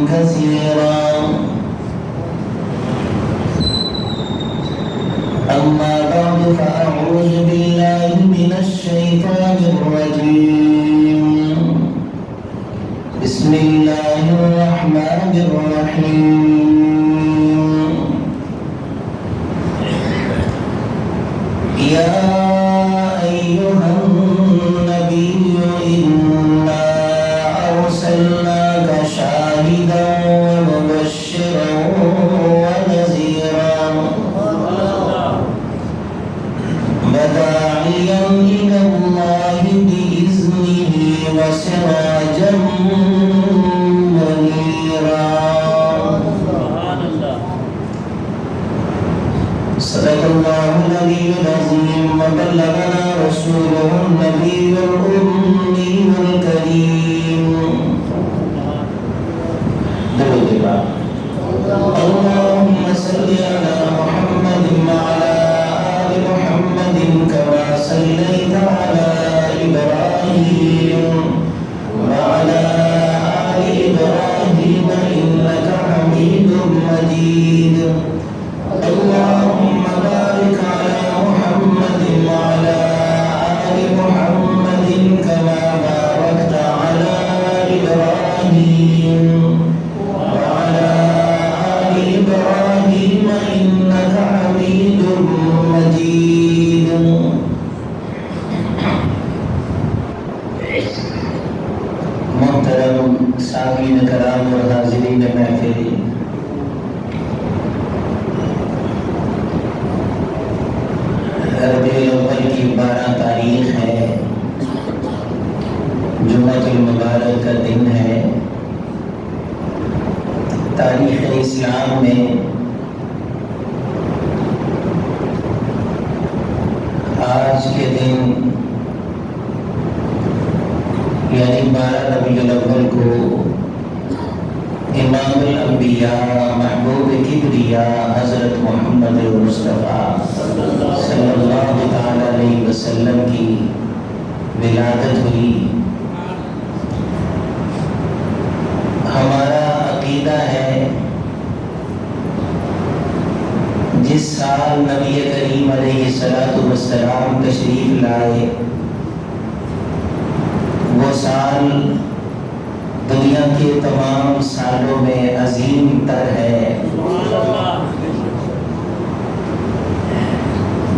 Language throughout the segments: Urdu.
كثيرا. أما بعد فأعوذ بالله من الشيطان الرجيم. بسم الله الرحمن الرحيم. يا أيها النبي إنا أرسلناك شاهدا ومبشرا ونذيرا وداعيا إلى الله بإذنه وسراجا منيرا. صدق الله العلي العظيم وبلغنا رسوله النبي الأمي الكريم. اللهم صل على محمد وعلى آل محمد كما صليت على إبراهيم وعلى آل إبراهيم إنك حميد مجيد. اللهم بارك على محمد وعلى آل محمد كما باركت على إبراهيم وعلى آل إبراهيم إنك حميد مجيد. محترم سامعین کرام اور حاضرین محفل، ربیع الاول کی 12 تاریخ ہے، جمعۃ المبارک کا دن ہے. تاریخ اسلام میں آج کے دن یعنی 12 ربیع الاول کو امام الانبیاء محبوب کبریاء حضرت محمد مصطفیٰ صلی اللہ تعالی علیہ وسلم کی ولادت ہوئی. ہمارا عقیدہ ہے جس سال نبی کریم علیہ السلام تشریف لائے وہ سال دنیا کے تمام سالوں میں عظیم تر ہے.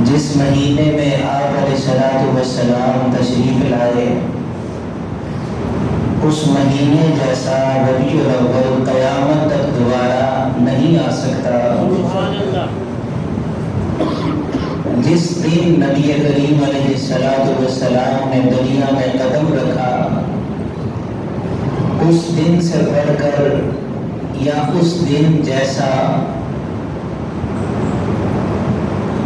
جس مہینے میں آپ علیہ السلام تشریف لائے اس مہینے جیسا ربیع الاول قیامت تک دوبارہ نہیں آ سکتا. جس دن نبی کریم علیہ السلام نے دنیا میں قدم رکھا اس دن سے بڑھ کر یا اس دن جیسا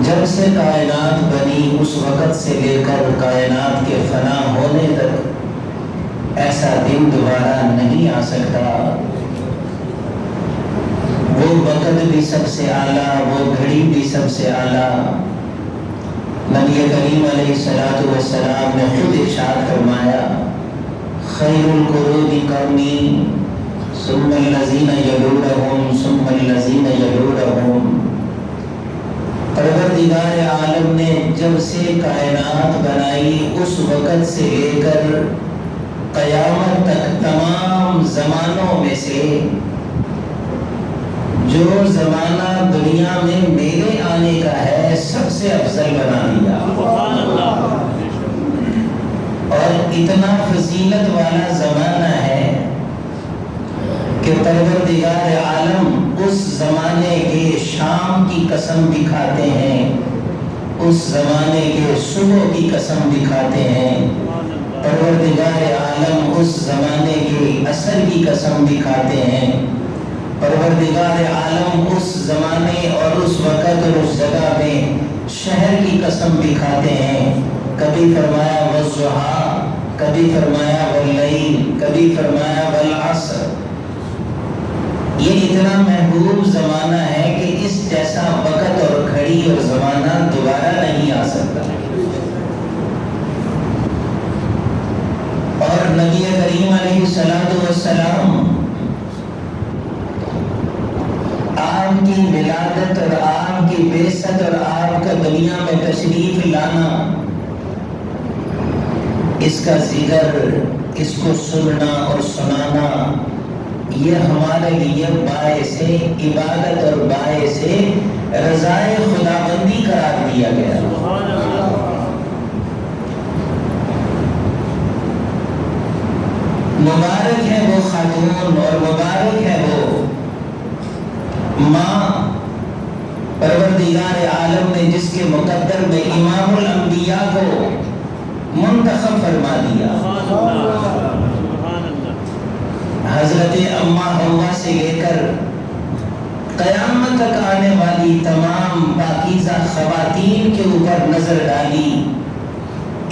جب سے کائنات بنی اس وقت سے لے کر کائنات کے فنا ہونے تک ایسا دن دوبارہ نہیں آ سکتا. وہ وقت بھی سب سے اعلیٰ، وہ گھڑی بھی سب سے اعلیٰ. نبی کریم علیہ السلام نے خود ارشاد فرمایا خیر القرون قرنی ثم الذین یلونہم ثم الذین یلونہم. پروردگار عالم نے جب سے کائنات بنائی اس وقت سے لے کر قیامت تک تمام زمانوں میں سے جو زمانہ دنیا میں میرے آنے کا ہے سب سے افضل بنا دیا. اور اتنا فضیلت والا زمانہ ہے کہ پروردگار عالم اس زمانے کے شام کی قسم بھی کھاتے ہیں، اس زمانے کے صبح کی قسم بھی کھاتے ہیں. پروردگار عالم اس زمانے کے عصر کی قسم بھی کھاتے ہیں. پروردگار عالم اس زمانے اور اس وقت اور اس جگہ میں شہر کی قسم بھی کھاتے ہیں. کبھی فرمایا والضحیٰ، کبھی فرمایا واللیل، کبھی فرمایا والعصر. یہ اتنا محبوب زمانہ ہے کہ اس جیسا وقت اور گھڑی اور زمانہ دوبارہ نہیں آ سکتا. اور نبی کریم علیہ السلام کی ولادت اور آپ کی بعثت اور آپ کا دنیا میں تشریف لانا، اس کا ذکر، اس کو سننا اور سنانا، یہ ہمارے لیے باعث عبادت اور باعث رضائے خداوندی قرار دیا گیا۔ مبارک ہے وہ خاتون اور مبارک ہے وہ ماں پروردگار عالم نے جس کے مقدر میں امام الانبیاء کو منتخب فرما دیا۔ حضرت اماں حوا سے لے کر قیامت تک آنے والی تمام پاکیزہ خواتین کے اوپر نظر ڈالی،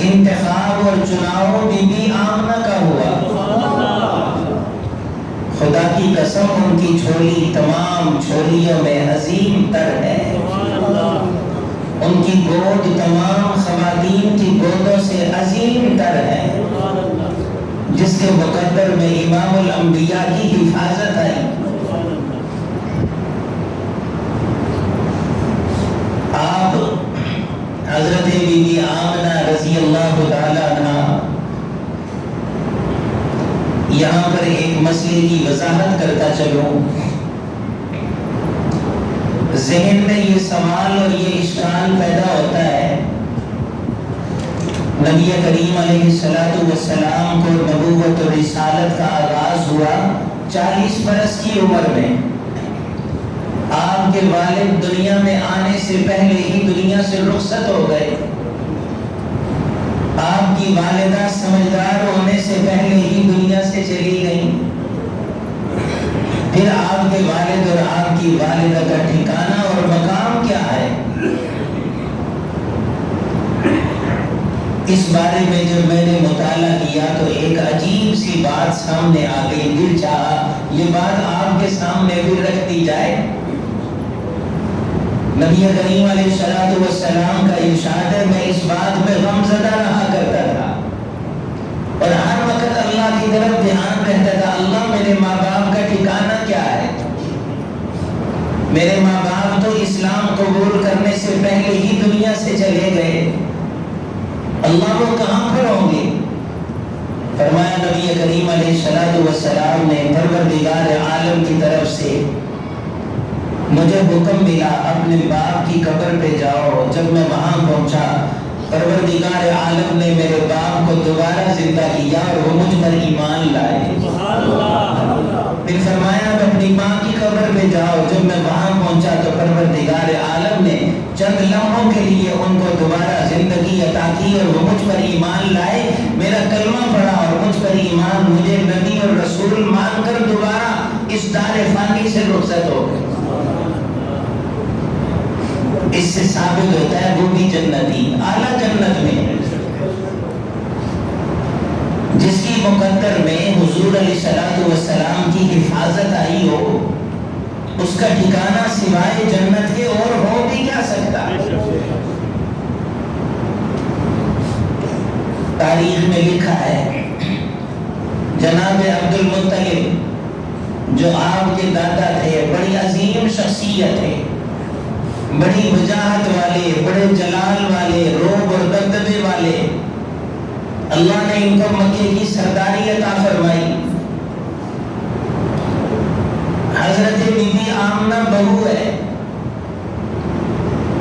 انتخاب اور چناؤ بی بی آمنہ کا ہوا۔ خدا کی قسم ان کی جھولی تمام جھولیوں میں عظیم تر ہے، ان کی گود تمام خواتین کی گودوں سے عظیم تر ہے، جس کے مقدر میں امام الانبیاء کی حفاظت آئی۔ آپ حضرت بی بی آمنہ رضی اللہ تعالیٰ عنہ یہاں پر ایک مسئلے کی وضاحت کرتا چلوں۔ ذہن میں یہ سوال اور یہ اشکال پیدا ہوتا ہے، نبی کریم علیہ السلام کو نبوت و رسالت کا آغاز ہوا 40 برس کی عمر میں۔ آپ کے والد دنیا میں آنے سے پہلے ہی دنیا سے رخصت ہو گئے، آپ کی والدہ سمجھدار ہونے سے پہلے ہی دنیا سے چلی گئیں۔ پھر آپ کے والد اور آپ کی والدہ کا ٹھکانہ اور مقام کیا ہے، اس بارے میں جب میں نے مطالعہ کیا تو ایک عجیب سی بات سامنے آ گئی۔ دل چاہا یہ بات آپ کے سامنے بھی رکھ دی جائے۔ نبی کریم علیہ السلام کا ارشاد ہے، میں اس بات میں غمزدہ رہا کرتا تھا اور ہر وقت اللہ کی طرف دھیان رہتا تھا، اللہ میرے ماں باپ کا ٹھکانہ کیا ہے؟ میرے ماں باپ تو اسلام قبول کرنے سے پہلے ہی دنیا سے چلے گئے، اللہ وہ کہاں پر ہوں گے؟ فرمایا نبی کریم علیہ السلام نے، پروردگار عالم کی طرف سے مجھے حکم ملا اپنے باپ کی قبر پہ جاؤ۔ جب میں وہاں پہنچا، پروردگار عالم نے میرے باپ کو دوبارہ زندہ کیا اور وہ مجھ پر ایمان لائے۔ پھر فرمایا اب اپنی ماں کی قبر پہ جاؤ۔ جب میں وہاں پہنچا تو پروردگار عالم نے چند لمحوں کے لیے ان کو دوبارہ زندگی عطا کی اور وہ مجھ پر ایمان لائے، میرا کلمہ پڑھا اور مجھ پر ایمان، مجھے نبی اور رسول مان کر دوبارہ اس دار فانی سے رخصت ہو گئے۔ اس سے ثابت ہوتا ہے وہ بھی جنتی، اعلیٰ جنت میں، جس کی مقدر میں حضور علیہ السلام کی حفاظت آئی ہو، اس کا ٹھکانہ سوائے جنت کے اور ہو بھی کیا سکتا ہے؟ تاریخ میں لکھا ہے جناب عبد المطلب جو آپ کے دادا تھے، بڑی عظیم شخصیت ہے، بڑی وجاہت والے، بڑے جلال والے، روب اور دبدبے والے، اللہ نے ان کو مکے کی سرداری عطا فرمائی۔ حضرت بی بی آمنہ بہو ہے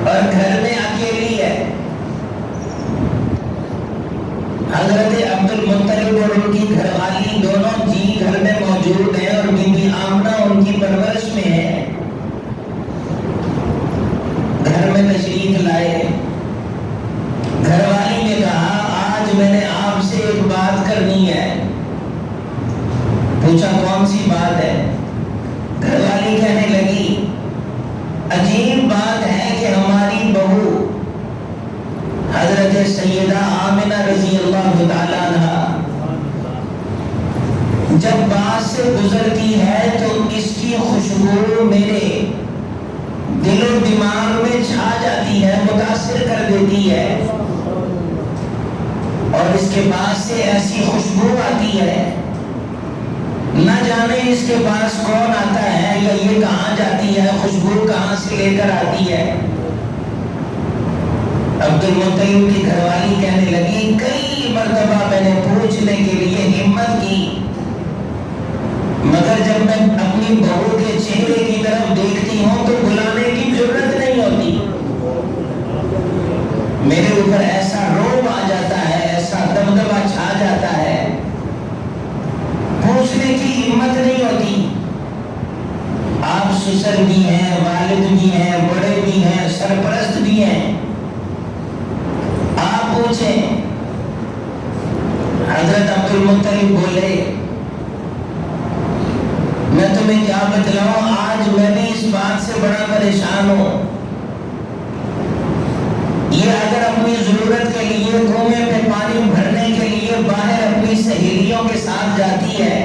اور گھر میں اکیلی ہے۔ حضرت عبد المطلب اور ان کی گھر والی دونوں جی گھر میں موجود ہیں اور بی بی آمنہ ان کی پرورش میں ہے۔ گھر میں تشریف لائے، گھر والی نے کہا آج میں نے آپ سے ایک بات کرنی ہے۔ پوچھا کون سی بات ہے؟ گھر والی کہنے لگی عجیب بات ہے کہ ہماری بہو حضرت سیدہ آمنہ رضی اللہ تعالیٰ عنہ جب بات سے گزرتی ہے تو اس کی خوشبو میرے دل و دماغ میں چھا جاتی ہے، متاثر کر دیتی ہے، اور اس کے پاس سے ایسی خوشبو آتی ہے، نہ جانے اس کے پاس کون آتا ہے یا یہ کہاں جاتی ہے، خوشبو سے لے کر آتی ہے۔ عبد المطلب کی گھر والی کہنے لگی کئی مرتبہ میں نے پوچھنے کے لیے ہمت کی، مگر جب میں اپنی بہو کے چہرے کی طرف دیکھتی ہوں تو بلانے کی جرت نہیں ہوتی، میرے اوپر ایسا روب آ جاتا ہے، ایسا دبدبا چھا جاتا ہے، پوچھنے کی ہمت نہیں ہوتی۔ آپ سسر بھی ہیں، والد بھی ہیں، بڑے بھی ہیں، سرپرست بھی ہیں، آپ پوچھیں۔ حضرت عبد المطلب بولے میں تمہیں کیا بتلاؤں، آج میں بھی اس بات سے بڑا پریشان ہوں، یہ اگر اپنی ضرورت کے لیے کنویں پہ پانی بھرنے کے لیے باہر اپنی سہیلیوں کے ساتھ جاتی ہے،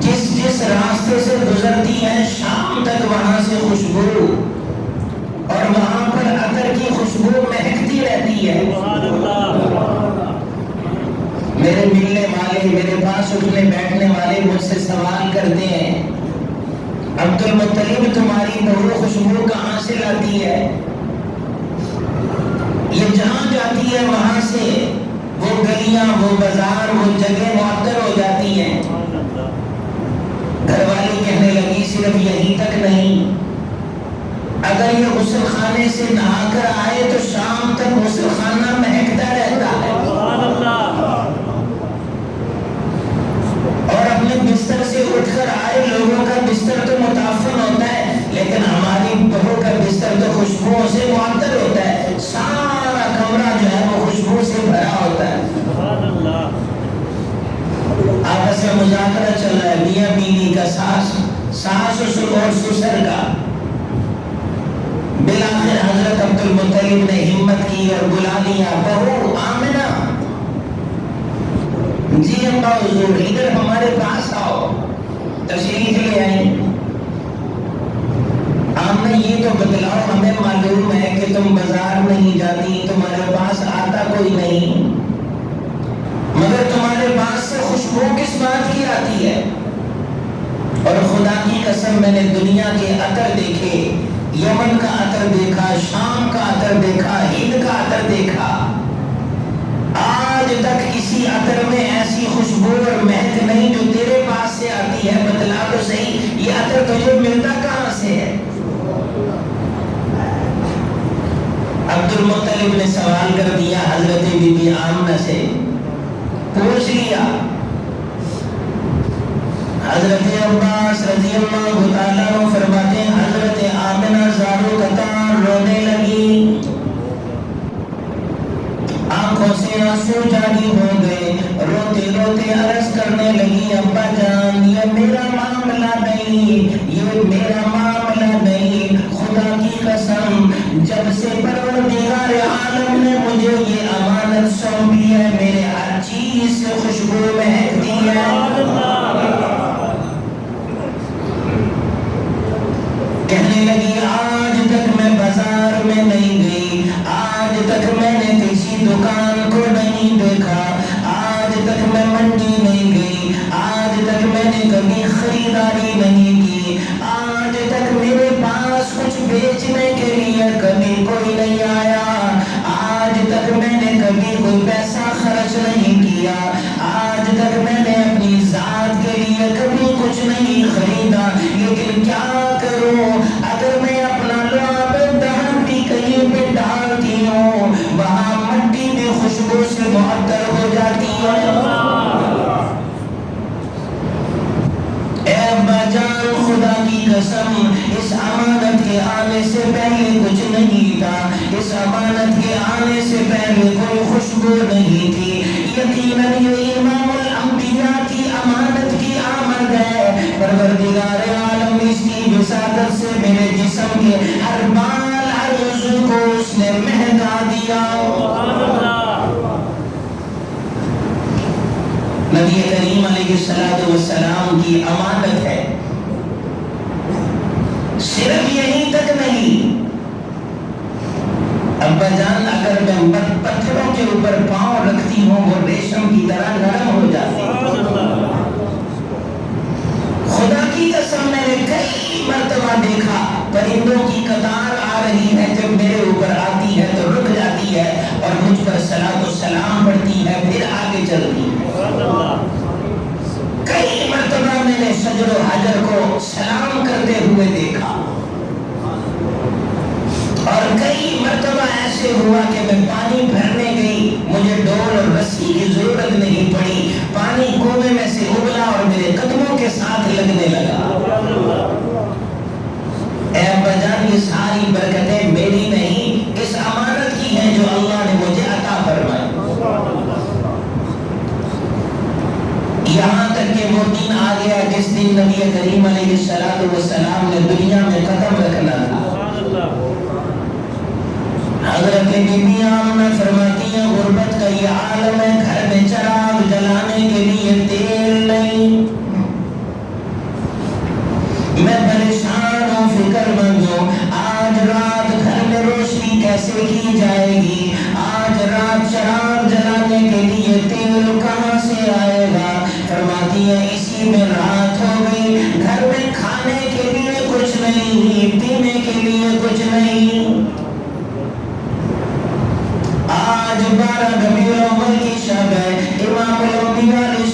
جس راستے سے گزرتی ہے شام تک وہاں سے خوشبو اور وہاں پر عطر کی خوشبو مہکتی رہتی ہے۔ میرے ملنے والے، میرے پاس اٹھنے بیٹھنے والے مجھ سے سوال کرتے ہیں عبد المطلب تمہاری بہو خوشبو کہاں سے لاتی ہے؟ یہ جہاں جاتی ہے وہاں سے وہ گلیاں، وہ بازار، وہ جگہ معطر ہو جاتی ہیں۔ گھر والی کہنے لگی صرف یہیں تک نہیں، اگر یہ غسل خانے سے نہا کر آئے تو شام تک غسل خانہ مہکتا رہتا ہے، اور اپنے بستر سے اٹھ کر آئے لوگوں کا بستر تو متعفن ہوتا ہے لیکن ہماری بہو کا بستر تو خوشبوؤں سے معطر ہوتا ہے، سارا کمرہ جو ہے وہ خوشبو سے بھرا ہوتا ہے۔ آپس میں مذاکرہ چل رہا ہے میاں بیوی کا، ساس اور سسر کا۔ بالآخر حضرت عبد المطلب نے ہمت کی اور بلا لیا بہو آمنہ، جی ابا حضور ادھر ہمارے پاس آؤ، تشریف لے آئی۔ آمنہ یہ تو بتلاؤ ہمیں معلوم ہے کہ تم بازار نہیں جاتی، تمہارے پاس آتا کوئی نہیں، مگر تمہارے پاس سے خوشبو کس بات کی آتی ہے؟ اور خدا کی قسم میں نے دنیا کے عطر دیکھے، یمن کا عطر دیکھا، شام کا عطر دیکھا، ہند کا عطر دیکھا، آج تک کسی عطر میں ایسی خوشبو اور مہک نہیں جو تیرے پاس سے آتی ہے، بتلا تو صحیح یہ عطر تجھے ملتا کہاں سے ہے؟ عبد المطلب نے سوال کر دیا حضرت بی بی آمنہ سے، پوچھ لیا۔ حضرت عباس رضی اللہ تعالیٰ عنہ فرماتے ہیں حضرت آمنہ زارو قطار رونے لگی، آنکھوں سے آنسو جاری ہو گئے، روتے روتے عرض کرنے لگی ابا جان یہ میرا معاملہ نہیں، یہ میرا معاملہ نہیں، خدا کی قسم جب سے پروردگار عالم نے مجھے یہ امانت سونپی ہے میرے ہر چیز سے خوشبو مہکتی ہے۔ کہنے لگی آج تک میں بازار میں نہیں گئی، آج تک میں نے کسی دکان کو نہیں دیکھا، آج تک میں منڈی نہیں گئی، آج تک میں نے کبھی خریداری نہیں کی، آج تک میرے پاس کچھ بیچنے کے لیے کبھی کوئی نہیں آیا، آج تک میں نے کبھی کوئی پیسہ خرچ نہیں کیا، آج تک میں نے اپنی ذات کے لیے کبھی کچھ نہیں خریدا، لیکن کیا کروں اگر میں اپنا لعاب دہن بھی کہیں پہ ڈالتی ہوں وہاں مٹی بھی خوشبو سے معطر ہو جاتی ہے۔ اے ابا جان خدا کی قسم اس امانت کے آنے سے پہلے کچھ نہیں تھا، اس امانت کے آنے سے پہلے کوئی خوشبو نہیں تھی، یقیناً یہ امام الانبیاء کی امانت کی آمد ہے، پروردگار عالم اس کی وساطت سے میرے جسم کے ہر بال ہر عضو کو اس نے مہکا دیا۔ نبی کریم علیہ السلام کی امانت ہے، صرف یہیں تک نہیں، ابا جان اگر میں پتھروں کے اوپر پاؤں رکھتی ہوں وہ ریشم کی طرح نرم ہو جاتے ہیں۔ خدا کی قسم میں نے کئی مرتبہ دیکھا پرندوں کی قطار آ رہی ہے، جب میرے اوپر آتی ہے تو رک جاتی ہے اور مجھ پر صلاۃ و سلام پڑھتی ہے، پھر آگے چلتی ہے۔ کئی مرتبہ میں نے شجر و حجر کو سلام کرتے ہوئے دیکھا، اور کئی مرتبہ ایسے ہوا کہ میں پانی بھرنے گئی، مجھے ڈول اور رسی کی ضرورت نہیں پڑی، پانی کنویں میں سے ابلا اور میرے قدموں کے ساتھ لگنے لگا۔ اے ابا جان، یہ ساری برکتیں میری نہیں، اس امانت کی ہیں جو اللہ نے مجھے عطا فرمائی۔ یہاں تک کہ وہ دن آ گیا جس دن نبی کریم علیہ السلام نے دنیا میں قدم رکھنا تھا۔ حضرت بی بی آمنہ فرماتی ہیں غربت کا یہ عالم ہے، گھر میں چراغ جلانے کے لیے تیل نہیں، میں پریشان ہوں، فکر مند ہوں، آج رات گھر میں روشنی کیسے کی جائے گی، آج رات چراغ جلانے کے لیے تیل کہاں سے آئے گا۔ فرماتی ہے اسی میں رات ہو گئی، گھر میں کھانے کے لیے کچھ نہیں، پینے کے لیے کچھ نہیں۔ آج 12 ربیع الاول کی شب ہے، امام الانبیاء علیہ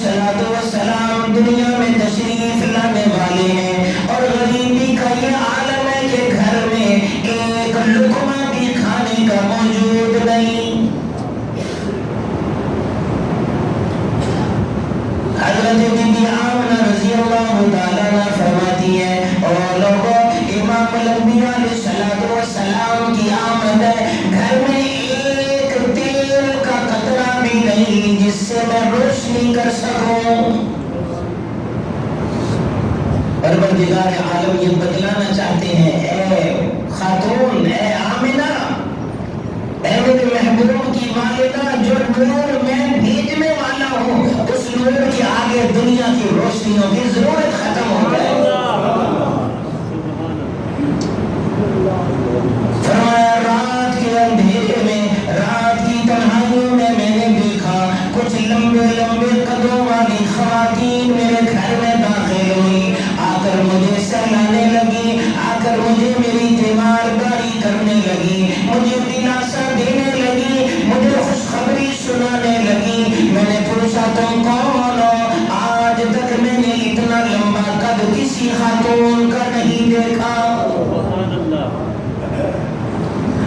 السلام دنیا میں تشریف لانے والے ہیں، اور غریبی کا یہ عالم ہے کہ گھر میں ایک لقمہ بھی کھانے کا موجود نہیں۔ حضرت بی بی آمنہ رضی اللہ تعالیٰ عنہ فرماتی ہے اور لوگوں، امام الانبیاء علیہ السلام کی آمد ہے، گھر میں ایک تیل کا قطرہ بھی نہیں جس سے میں روشنی کر سکوں۔ پروردگار عالم یہ بتلانا چاہتے ہیں، اے خاتون، اے آمنہ، اے میرے محبوب کی والدہ، جو نور میں بھیجنے والا ہوں، اس نور کے آگے دنیا کی روشنیوں کی ضرورت ختم ہو جائے۔ فرمایا رات کے اندھیرے میں، رات کی تنہائیوں میں میں نے دیکھا کچھ لمبے لمبے قدوں والی خواتین میرے گھر میں داخل ہوئی، آ کر مجھے سہلانے لگی، آ کر مجھے میری تیمارداری کرنے لگی، مجھے دلاسا دینے لگی، مجھے خوشخبری سنانے لگی۔ میں نے پوچھا تم کون ہو؟ آج تک میں نے اتنا لمبا قد کسی خاتون کا نہیں دیکھا،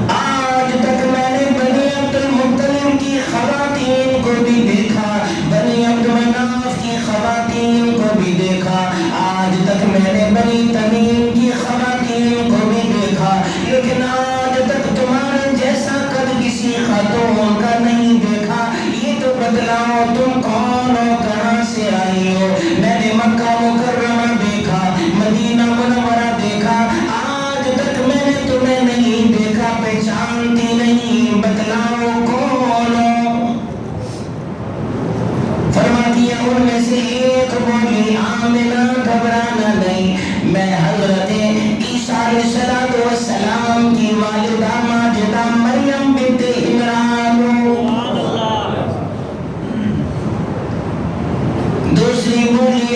آج تک میں نے بنی عبد المطلب کی خواتین کو بھی دیکھا، بنی عبد مناف کی خواتین کو بھی دیکھا، آج تک میں نے بنی تمیم کی خواتین کو بھی دیکھا، لیکن آج تک تمہارے جیسا قد کسی خاتون کا نہیں دیکھا۔ یہ تو بتلاؤ تم کون ہو، کہاں سے آئی ہو؟ میں نے مکہ مکرمہ دیکھا، مدینہ منورہ دیکھا، آج تک میں نے تمہیں نہیں دیکھا، پہچانتی نہیں، بتلاؤ کون ہو؟ فرماتی ہے ان میں سے ایک بولی، آمنہ گھبرانا نہیں، میں حضرت عیسیٰ علیہ السلام کی والدہ ماجدہ مریم بنت عمران ہوں۔ دوسری بولی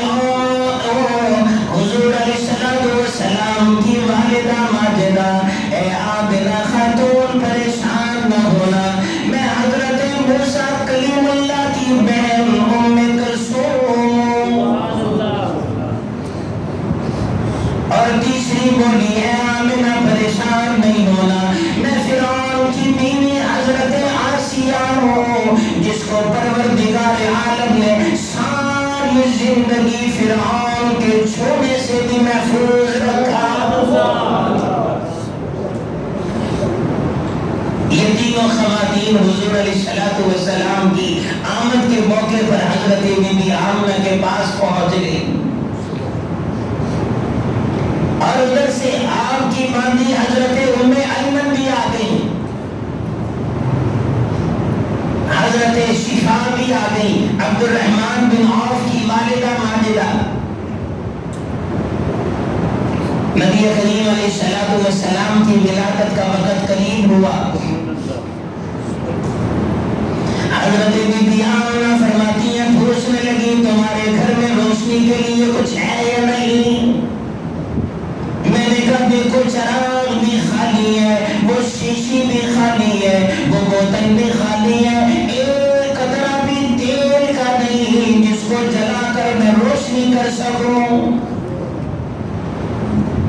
حضور علیہ السلام کی والدہ ماجدہ، اے عابدہ خاتون پریشان نہ ہونا، میں حضرت موسیٰ کلیم اللہ کی بہن ام کلثوم۔ اور تیسری بولی، اے آمنہ پریشان نہیں ہونا، میں فرعون کی بیوی حضرت آسیہ ہوں، جس کو پروردگار عالم نے ساری زندگی فرعون کے چھونے سے بھی محفوظ رکھا۔ یہ تینوں خواتین حضور علیہ السلام کی آمد کے موقع پر حضرت بی بی آمنہ کے پاس پہنچ گئی، اور ادھر سے آپ کی باندھی حضرت ام ایمن بھی آ گئی، حضرت شفا بھی آ گئی، عبد الرحمن بن عوف کی والدہ ماجدہ۔ نبی کریم علیہ السلام کی ولادت کا وقت قریب ہوا، حضرت بی بی آمنہ فرماتی ہیں پوچھنے لگی تمہارے گھر میں روشنی کے لیے کچھ ہے یا نہیں؟ کو جلا کر میں روشنی کر سکوں.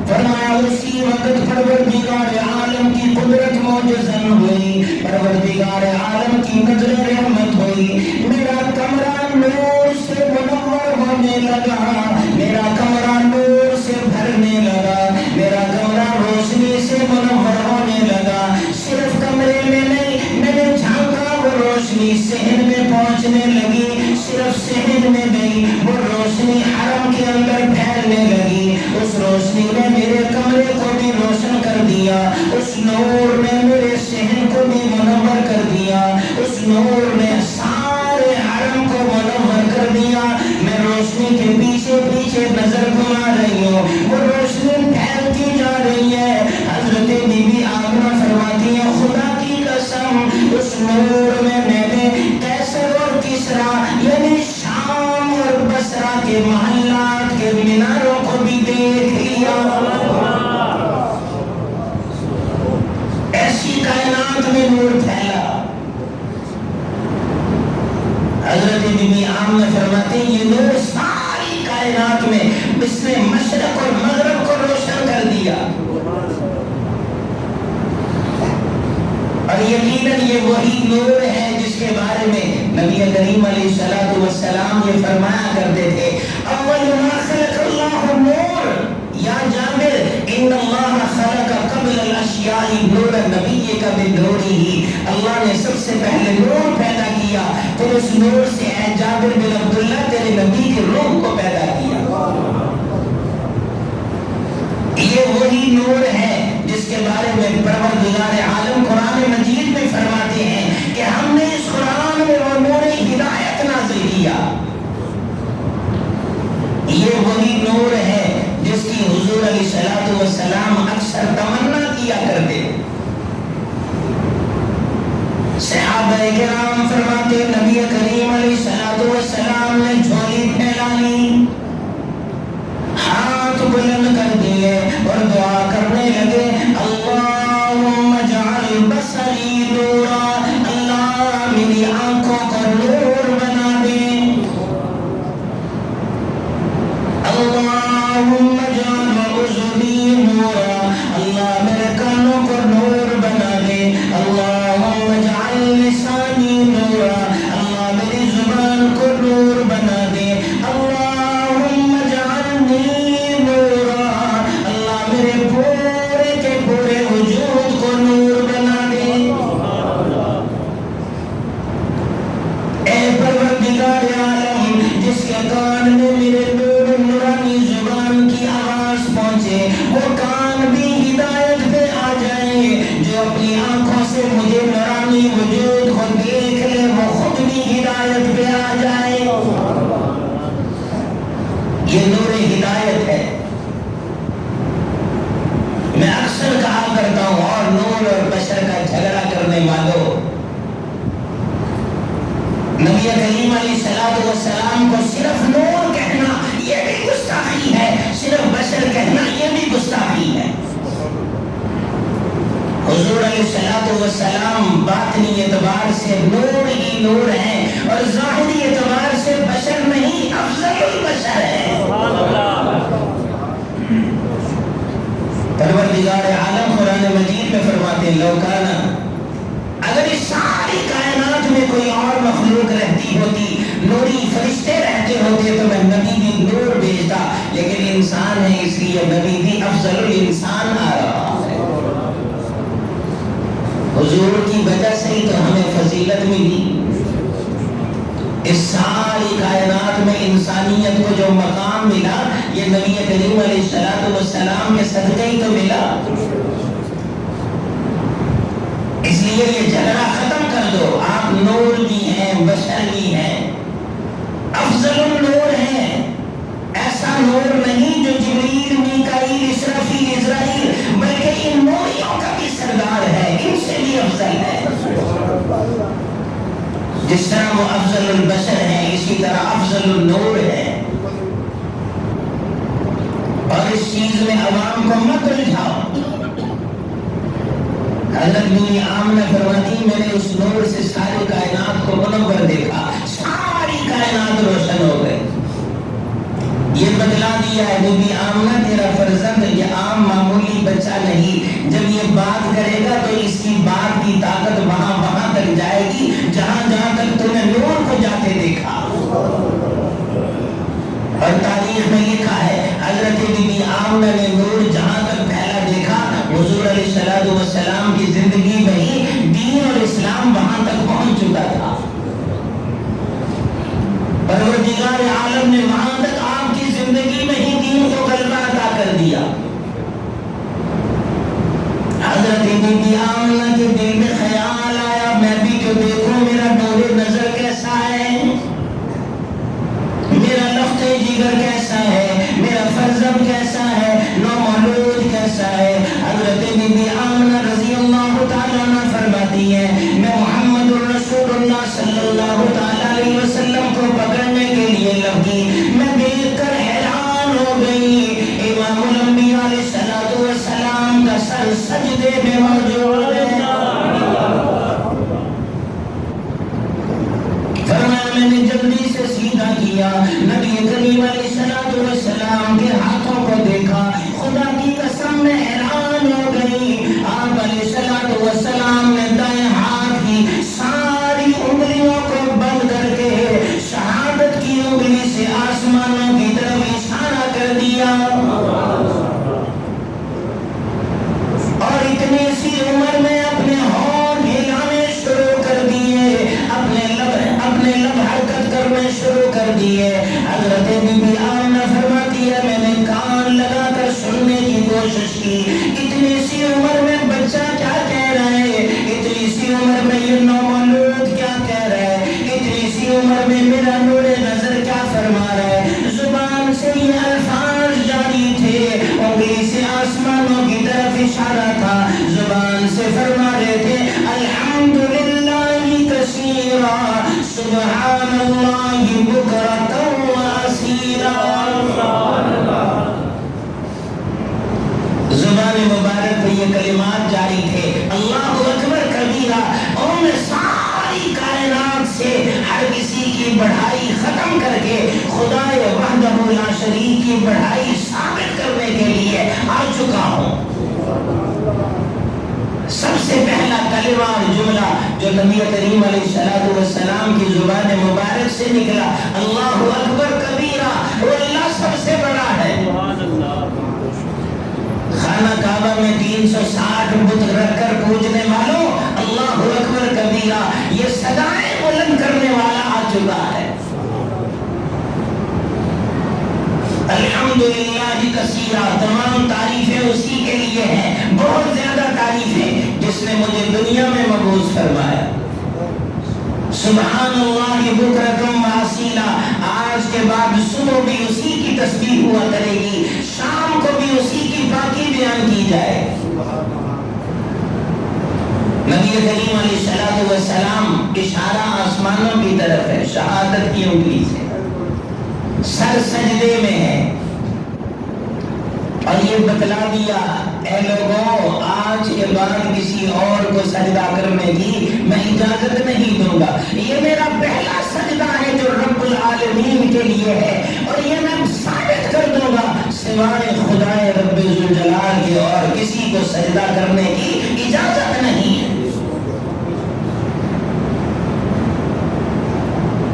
فرمایا اسی وقت پروردگار عالم کی قدرت معجزن ہوئی، پروردگار عالم کی نظر رحمت ہوئی. میرا کمرہ نور سے منور ہونے لگا، میرا کمرہ نور سے بھرنے لگا، میرا کمرہ روشنی سے منور ہونے لگا. صرف کمرے میں نہیں، میں نے جھانکا وہ روشنی صحن میں پہنچنے لگی، صرف صحن میں گئی وہ روشنی حرم کے اندر پھیلنے لگی. اس روشنی نے میرے کمرے کو بھی روشن کر دیا، اس نور نے میرے صحن کو بھی منور کر دیا، اس نور نے سارے حرم کو منور کر دیا. میں روشنی کے پیچھے پیچھے نظر گھما رہی ہوں، وہ روشنی پھیلتی جا رہی ہے. حضرت بی بی آمنہ فرماتی ہیں خدا کی قسم اس نور میں نے کیسر اور کسرا یعنی شام اور بصرہ کے محلات کے میناروں کو بھی دیکھ لیا. ایسی کائنات میں نور پھیلا. حضرت بی بی آمنہ فرماتے ہیں یہ نور ساری کائنات میں اس نے مشرق اور مغرب کو روشن کر دیا. اور یقیناً یہ وہی نور ہے جس کے بارے میں نبی کریم علیہ الصلوۃ والسلام یہ فرمایا کرتے تھے اول ما خلق اللہ نور یا جابر ان اللہ خلق قبل الاشیاء نور نبی کا بنوره. اللہ نے سب سے پہلے نور پیدا کیا، پھر اس نور سے اے جابر بن عبداللہ تیرے نبی کی روح کو پیدا کیا. یہ وہی نور ہے جس کے بارے میں پروردگار عالم قرآن مجید میں فرماتے ہیں کہ ہم نے اس قرآن میں وہ نور ہدایت نازل کیا. یہ وہی نور ہے جس کی حضور علیہ الصلوۃ والسلام اکثر تمنا کیا کرتے. صحابہ کرام فرماتے نبی کریم علیہ الصلوۃ والسلام نے جھولی پھیلا لی، ہاتھ بلند کر دیے اور دعا کرنے لگے اللہم اجعل بصری نورا، اللہ میری آنکھوں کو نور بنا دے. اللہم اجعل اذنی نورا، اللہ میرے کانوں کو نور بنا دے. اللہم اجعل لسانی نورا، اللہ میری زبان کو نور بنا دے. اللہم اجعلنی نورا، اللہ میرے پورے کے پورے وجود کو نور بنا دے. اے پروردگار عالم جس کے کان میں میرے نور نورانی زبان کی آواز پہنچے، وہ کان بھی ہدایت پہ آ جائیں. جو اپنی آنکھوں سے مجھے نورانی وجود کو دیکھ لے وہ خود بھی ہدایت پہ آ جائے. یہ نور ہدایت ہے. میں اکثر کہا کرتا ہوں اور نور اور بشر کا جھگڑا کرنے والوں، نبی کریم علیہ الصلوۃ والسلام کو صرف نور کہنا یہ بھی گستاخی ہے، صرف بشر کہنا یہ بھی گستاخی ہے. حضور علیہ الصلوۃ والسلام باطنی اعتبار سے نور ہی نور ہیں اور ظاہری اعتبار سے بشر نہیں افضل البشر ہے. پروردگار عالم قرآن مجید میں فرماتے ہیں لو کانا، اگر اس ساری کائنات میں کوئی اور مخلوق رہتی ہوتی، نوری فرشتے رہتے ہوتے تو میں نبی بھی نور بھیجتا، لیکن انسان ہے اس لیے نبی بھی افضل الانسان آ رہا ہے. حضور کی وجہ سے ہی تو ہمیں فضیلت ملی. اس ساری کائنات میں انسانیت کو جو مقام ملا یہ نبی کریم علیہ الصلوۃ والسلام کے صدقے ہی تو ملا. اس لیے یہ جھگڑا ختم کر دو. آپ نور بھی ہیں، بشر بھی ہیں، افضل النور ہیں. ایسا نور نہیں جو جبریل، میکائیل، اسرافیل، عزرائیل، بلکہ ان نوریوں کا بھی سردار ہے، ان سے بھی افضل ہے. جس طرح وہ افضل البشر ہیں اسی طرح افضل النور ہے. اور اس چیز میں عوام کو مت الجھاؤ. حضرت بی آمنہ فرماتی میں نے اس نور سے ساری کائنات کو منور دیکھا، ساری کائنات روشن ہو گئی. بتلا دیا ہے بی بی آمنہ تیرا فرزند یہ عام معمولی بچہ نہیں، جب یہ بات کرے گا تو اس کی بات کی طاقت وہاں وہاں تک جائے گی جہاں جہاں تک تم نے نور کو جاتے دیکھا۔ اور تاریخ میں لکھا ہے حضرت بی بی آمنہ نے نور جہاں تک پھیلا دیکھا، حضور علیہ السلام کی زندگی میں ہی دین اور اسلام وہاں تک پہنچ چکا تھا۔ پروردگار عالم نے وہاں تک آپ کی زندگی میں ہی دین کو غلبہ عطا کر دیا۔ حضرت بی بی آمنہ کے دل میں خیال آیا میں بھی تو دیکھوں میرا نور نظر کیسا ہے، میرا لفظ جگر کیسا ہے، میرا فرزند کیسا ہے، نومولود کیسا ہے۔ حضرت بی بی آمنہ رضی اللہ تعالیٰ عنہ فرماتی ہے میں محمد الرسول اللہ صلی اللہ تعالیٰ علیہ وسلم کو پکڑنے کے لیے لگی، میں دیکھ کر حیران ہو گئی امام الانبیاء علیہ السلام کا سر سجدے میں موجود ہے۔ فرمایا میں نے جلدی سے سیدھا کیا، نبی کریم علیہ السلام کے ہاتھوں کو دیکھا، خدا کی قسم میں حیران ہو گئی۔ آپ علیہ السلام نے دائیں ہاتھ کی ساری انگلیوں کو بند کر کے شہادت کی انگلی سے آسمانوں کی طرف اشارہ کر دیا، اور اتنی سی عمر میں اپنے ہونٹ ہلانے شروع کر دیے، اپنے لب حرکت کرنے شروع کر دیے۔ حضرت بی بی آمنہ فرماتی ہے میں نے کان لگا کر سننے کی کوشش کی، اتنی سی عمر میں بچہ کیا کہہ رہا ہے، اتنی سی عمر میں یہ نومولود کیا کہہ رہا ہے، اتنی سی عمر میں میرا نور نظر کیا فرما رہا ہے۔ زبان سے یہ الفاظ جاری تھے، انگلی سے آسمانوں کی طرف اشارہ تھا، زبان سے فرما رہے تھے الحمدللہ کثیرا سبحان اللہ بکرۃ واسیلا۔ زبان مبارک پہ یہ کلمات جاری تھے، اللہ اکبر کبیرہ، اور میں ساری کائنات سے ہر کسی کی بڑھائی ختم کر کے خدا وحدہ لا شریک کی بڑھائی ثابت کرنے کے لیے آ چکا ہوں۔ سب سے پہلا کلمہ اور جملہ جو نبی کریم علیہ السلام کی زبان مبارک سے نکلا اللہ اکبر کبیرہ، وہ اللہ سب سے بڑا ہے۔ خانہ کعبہ میں 360 بت رکھ کر پوجنے والوں اللہ اکبر کبیرہ یہ صدائیں بلند کرنے والا آ چکا ہے۔ الحمدللہ کثیرہ، تمام تعریفیں اسی کے لیے ہیں، بہت زیادہ تعریفیں جس نے مجھے دنیا میں مبعوث فرمایا۔ سبحان اللہ بکرۃ واسیلا، آج کے بعد صبح بھی اسی کی تسبیح ہوا کرے گی، شام کو بھی اسی کی پاکی بیان کی جائے۔ نبی کریم علیہ السلام اشارہ آسمانوں کی طرف ہے، شہادت کی انگلی سے، سر سجدے میں ہے، اور یہ بتلا دیا اے لوگوں آج کے بعد کسی اور کو سجدہ کرنے کی میں اجازت نہیں دوں گا، یہ میرا پہلا سجدہ ہے جو رب العالمین کے لیے ہے، اور یہ میں ثابت کر دوں گا سوائے خدا رب ذوالجلال کے اور کسی کو سجدہ کرنے کی اجازت نہیں ہے۔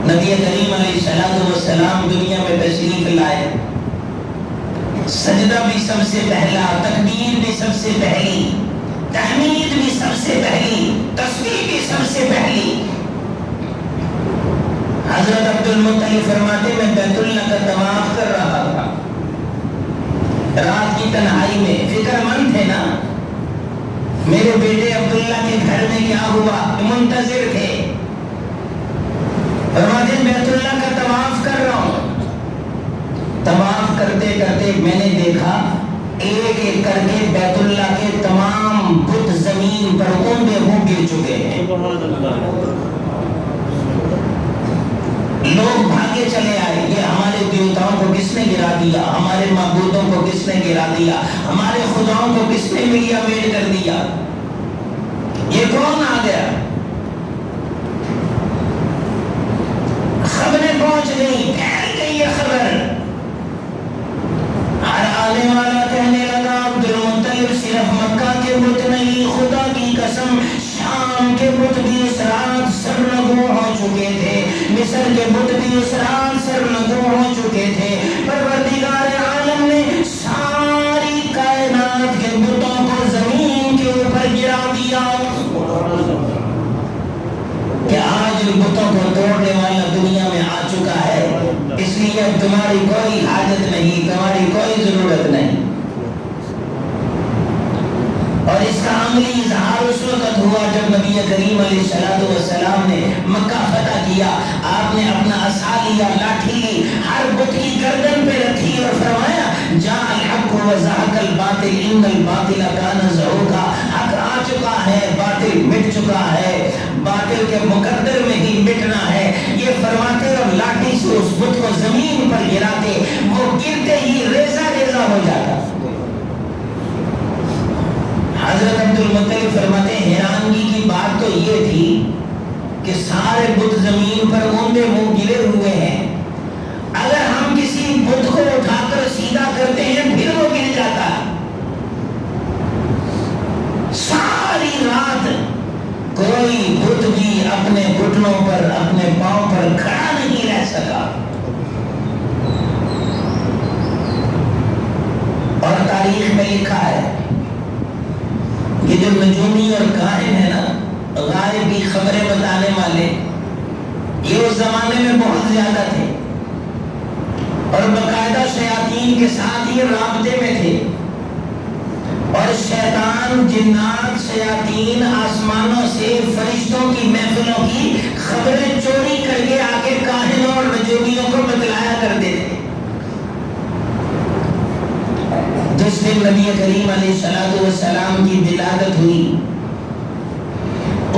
نبی کریم علیہ السلام دنیا میں تشریف لائے، سجدہ بھی سب سے پہلا، تکبیر بھی سب سے پہلی، تحمید بھی سب سے پہلی، تسبیح بھی سب سے پہلی۔ حضرت عبد المطلب فرماتے میں بیت اللہ کا طواف کر رہا تھا، رات کی تنہائی میں، فکر مند تھے نا میرے بیٹے عبداللہ کے گھر میں کیا ہوا، منتظر تھے، فرماتے بیت اللہ کا طواف کر رہا ہوں، طواف کرتے کرتے میں نے دیکھا ایک ایک کر کے بیت اللہ کے تمام بت زمین پر اونڈے ہو گر چکے ہیں، لوگ بھاگے چلے آئے، یہ ہمارے دیوتاؤں کو کس نے گرا دیا، ہمارے معبودوں کو کس نے گرا دیا، ہمارے خداؤں کو کس نے ملیا میٹ کر دیا، یہ کون آ گیا؟ خبریں پہنچ گئی، پھیل گئی یہ خبر، مکانے والا کہنے لگا عبد المطلب صرف مکہ کے بت نہیں، خدا کی قسم شام کے بت بھی اس رات سرنگوں ہو چکے تھے، مصر کے بت بھی اس رات سرنگوں ہو چکے تھے۔ پروردگار عالم نے ساری کائنات کے بتوں کو زمین کے اوپر گرا دیا کہ آج بتوں کو توڑنے والا دنیا میں آ چکا ہے، اس لیے اب تمہاری کوئی حاجت نہیں، تمہاری کوئی ضرورت نہیں۔ اور اس کا عملی اظہار اس وقت ہوا جب نبی کریم علیہ السلام نے مکہ فتح کیا۔ آپ نے اپنا عصا لیا، لاٹھی لی، ہر بت کی گردن پہ رکھی اور فرمایا جاء الحق وزهق الباطل ان الباطل كان زهوقا، حق آ چکا ہے، باطل مٹ چکا ہے، باطل کے مقدر میں ہی مٹنا ہے۔ یہ فرماتے اور لاٹھی سے اس بت کو زمین پر گراتے، وہ گرتے ہی ریزہ ریزہ ہو جاتا۔ حضرت عبد المطلب فرماتے ہیں حیرانگی کی بات تو یہ تھی کہ سارے بت زمین پر اوندے منہ گرے ہوئے ہیں، اگر ہم کسی بت کو اٹھا کر سیدھا کرتے ہیں پھر وہ گر جاتا ہے۔ ساری رات کوئی بت بھی اپنے گھٹنوں پر، اپنے پاؤں پر کھڑا نہیں رہ سکا۔ اور تاریخ میں لکھا ہے یہ جو نجومی اور کاہن ہے نا، غائب کی خبریں بتانے والے، یہ اس زمانے میں بہت زیادہ تھے اور باقاعدہ شیاطین کے ساتھ یہ رابطے میں تھے، اور شیطان، جنات، شیاطین آسمانوں سے فرشتوں کی محفلوں کی خبریں چوری کر کے آ کے کاہنوں اور نجومیوں کو بتلایا کرتے تھے۔ جس دن نبی کریم علیہ السلام کی ولادت ہوئی،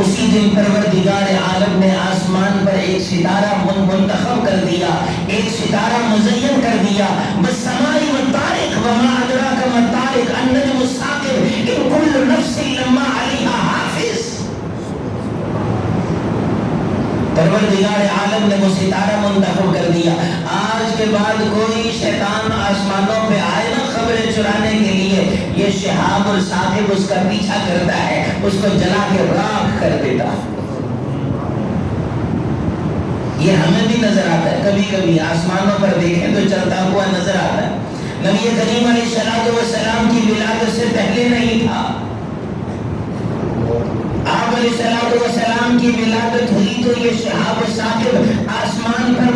اسی دن پروردگار عالم نے آسمان پر ایک ستارہ منتخب کر دیا، ایک ستارہ مزین کر دیا۔ والسماء والطارق وما ادراک ما الطارق النجم الثاقب ان كل نفس لما علیہا حافظ۔ پروردگار عالم نے وہ ستارہ منتخب کر دیا۔ آج کے بعد کوئی شیطان آسمانوں پہ آئے نا خبریں چرانے کے لیے، یہ شہاب الثاقب اس کا پیچھا کرتا ہے، اس کو جلا کے راکھ کر دیتا۔ یہ ہمیں بھی نظر آتا ہے، کبھی کبھی آسمانوں پر دیکھیں تو چلتا ہوا نظر آتا ہے۔ نبی کریم علیہ السلام کی ولادت سے پہلے نہیں تھا، آپ علیہ السلام کی ولادت ہوئی تو یہ شہاب الثاقب آسمان پر